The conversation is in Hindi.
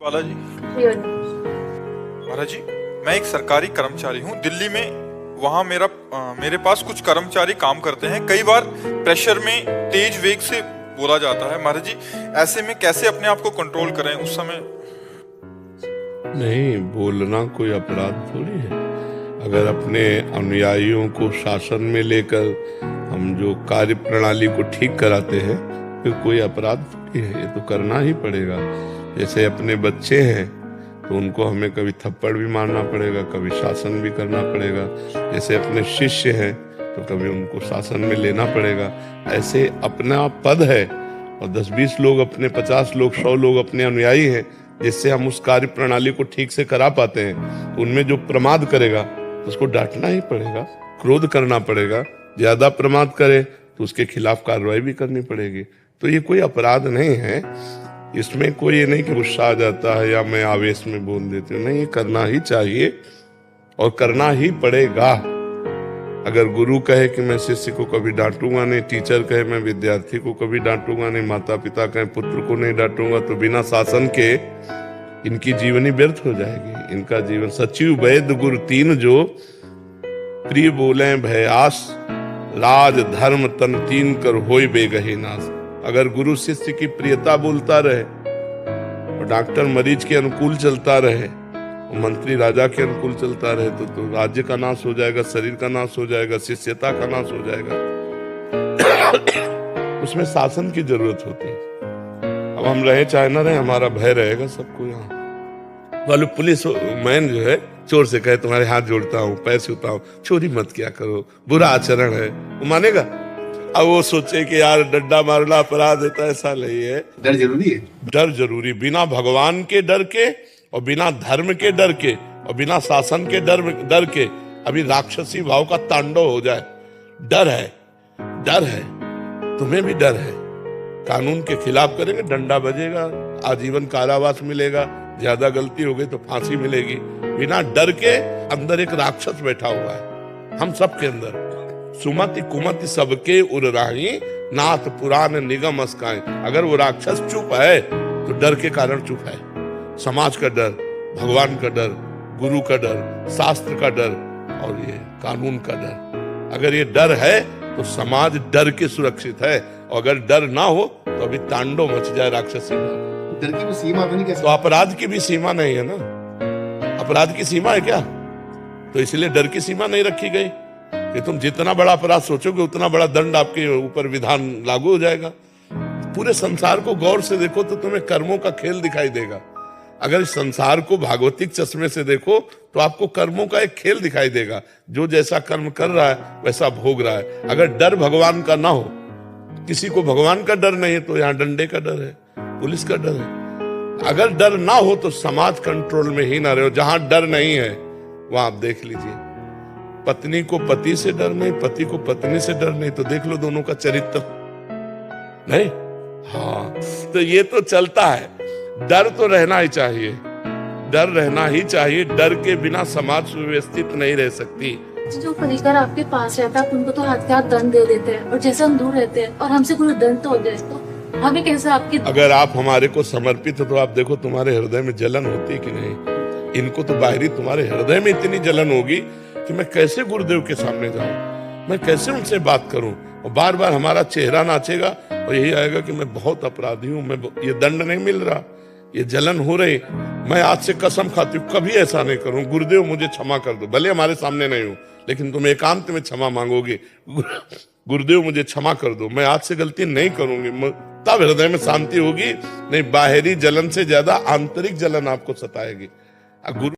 बालाजी। महाराज जी, मैं एक सरकारी कर्मचारी हूँ दिल्ली में। वहाँ मेरे पास कुछ कर्मचारी काम करते हैं। कई बार प्रेशर में तेज वेग से बोला जाता है। महाराज जी, ऐसे में कैसे अपने आप को कंट्रोल करें उस समय? नहीं, बोलना कोई अपराध थोड़ी है। अगर अपने अनुयायियों को शासन में लेकर हम जो कार्य प्रणाली को ठीक कराते हैं, फिर कोई अपराध थोड़ी है। ये तो करना ही पड़ेगा। जैसे अपने बच्चे हैं तो उनको हमें कभी थप्पड़ भी मारना पड़ेगा, कभी शासन भी करना पड़ेगा। जैसे अपने शिष्य हैं तो कभी उनको शासन में लेना पड़ेगा। ऐसे अपना पद है और 10-20 लोग अपने, 50 लोग, 100 लोग अपने अनुयायी हैं, जिससे हम उस कार्य प्रणाली को ठीक से करा पाते हैं। तो उनमें जो प्रमाद करेगा तो उसको डांटना ही पड़ेगा, क्रोध करना पड़ेगा। ज्यादा प्रमाद करे तो उसके खिलाफ कार्रवाई भी करनी पड़ेगी। तो ये कोई अपराध नहीं है। इसमें कोई ये नहीं कि गुस्सा आ जाता है या मैं आवेश में बोल देती हूँ। नहीं, ये करना ही चाहिए और करना ही पड़ेगा। अगर गुरु कहे कि मैं शिष्य को कभी डांटूंगा नहीं, टीचर कहे मैं विद्यार्थी को कभी डांटूंगा नहीं, माता पिता कहे पुत्र को नहीं डांटूंगा, तो बिना शासन के इनकी जीवनी व्यर्थ हो जाएगी। इनका जीवन सचिव वैद्य गुरु तीन जो प्रिय बोले भयास, राज धर्म तन तीन कर होय बेगही नाश। अगर गुरु शिष्य की प्रियता बोलता रहे और डॉक्टर मरीज के अनुकूल चलता रहे और मंत्री राजा के अनुकूल चलता रहे तो राज्य का नाश हो जाएगा, शरीर का नाश हो जाएगा, शिष्यता का नाश हो जाएगा। उसमें शासन की जरूरत होती है। अब हम रहे चाहे ना रहे, हमारा भय रहेगा सबको। यहाँ वाले पुलिस मैन जो है चोर से कहे तुम्हारे हाथ जोड़ता हूँ, पैर छूता हूँ, चोरी मत किया करो, बुरा आचरण है, वो मानेगा? अब वो सोचे कि यार डंडा मारना अपराध है, तो ऐसा नहीं है। डर जरूरी है। डर जरूरी। बिना भगवान के डर के और बिना धर्म के डर के और बिना शासन के डर के अभी राक्षसी भाव का तांडव हो जाए। डर है, डर है, तुम्हें भी डर है। कानून के खिलाफ करेंगे, डंडा बजेगा, आजीवन कारावास मिलेगा, ज्यादा गलती हो गई तो फांसी मिलेगी। बिना डर के अंदर एक राक्षस बैठा हुआ है, हम सबके अंदर। सुमति कुमति सबके उर राही, नाथ पुराण निगम अस्काए। अगर वो राक्षस चुप है तो डर के कारण चुप है। समाज का डर, भगवान का डर, गुरु का डर, शास्त्र का डर और ये कानून का डर। अगर ये डर है तो समाज डर के सुरक्षित है। और अगर डर ना हो तो अभी तांडव मच जाए राक्षसी। डर की भी सीमा तो नहीं कह सकते। तो अपराध की भी सीमा नहीं है ना। अपराध की सीमा है क्या? तो इसलिए डर की सीमा नहीं रखी गई कि तुम जितना बड़ा अपराध सोचोगे उतना बड़ा दंड आपके ऊपर विधान लागू हो जाएगा। पूरे संसार को गौर से देखो तो तुम्हें कर्मों का खेल दिखाई देगा। अगर इस संसार को भागवतिक चश्मे से देखो तो आपको कर्मों का एक खेल दिखाई देगा। जो जैसा कर्म कर रहा है वैसा भोग रहा है। अगर डर भगवान का ना हो, किसी को भगवान का डर नहीं है, तो यहाँ डंडे का डर है, पुलिस का डर है। अगर डर ना हो तो समाज कंट्रोल में ही ना रहे। जहां डर नहीं है वहां आप देख लीजिए, पत्नी को पति से डर नहीं, पति को पत्नी से डर नहीं, तो देख लो दोनों का चरित्र नहीं। हाँ, तो ये तो चलता है। डर तो रहना ही चाहिए, डर रहना ही चाहिए। डर के बिना समाज सुव्यवस्थित नहीं रह सकती। जो परिकर आपके पास रहता है उनको तो हाथ के हाथ दंड दे देते हैं, और जैसे हम दूर रहते हैं और हमसे कोई दंड तो हो जाए तो हमें कैसे आपकी। अगर आप हमारे को समर्पित हो तो आप देखो तुम्हारे हृदय में जलन होती है कि नहीं। इनको तो बाहरी, तुम्हारे हृदय में इतनी जलन होगी कि मैं कैसे गुरुदेव के सामने जाऊं, मैं कैसे उनसे बात करूं। और बार बार हमारा चेहरा नाचेगा और यही आएगा कि मैं बहुत अपराधी हूं, मैं ये दंड नहीं मिल रहा, ये जलन हो रही। मैं आज से कसम खाती हूँ कभी ऐसा नहीं करूं। गुरुदेव मुझे क्षमा कर दो, भले हमारे सामने नहीं हूं लेकिन तुम एकांत में क्षमा मांगोगे। गुरुदेव मुझे क्षमा कर दो, मैं आज से गलती नहीं करूंगी। तब हृदय में शांति होगी। नहीं, बाहरी जलन से ज्यादा आंतरिक जलन आपको सताएगी। गुरु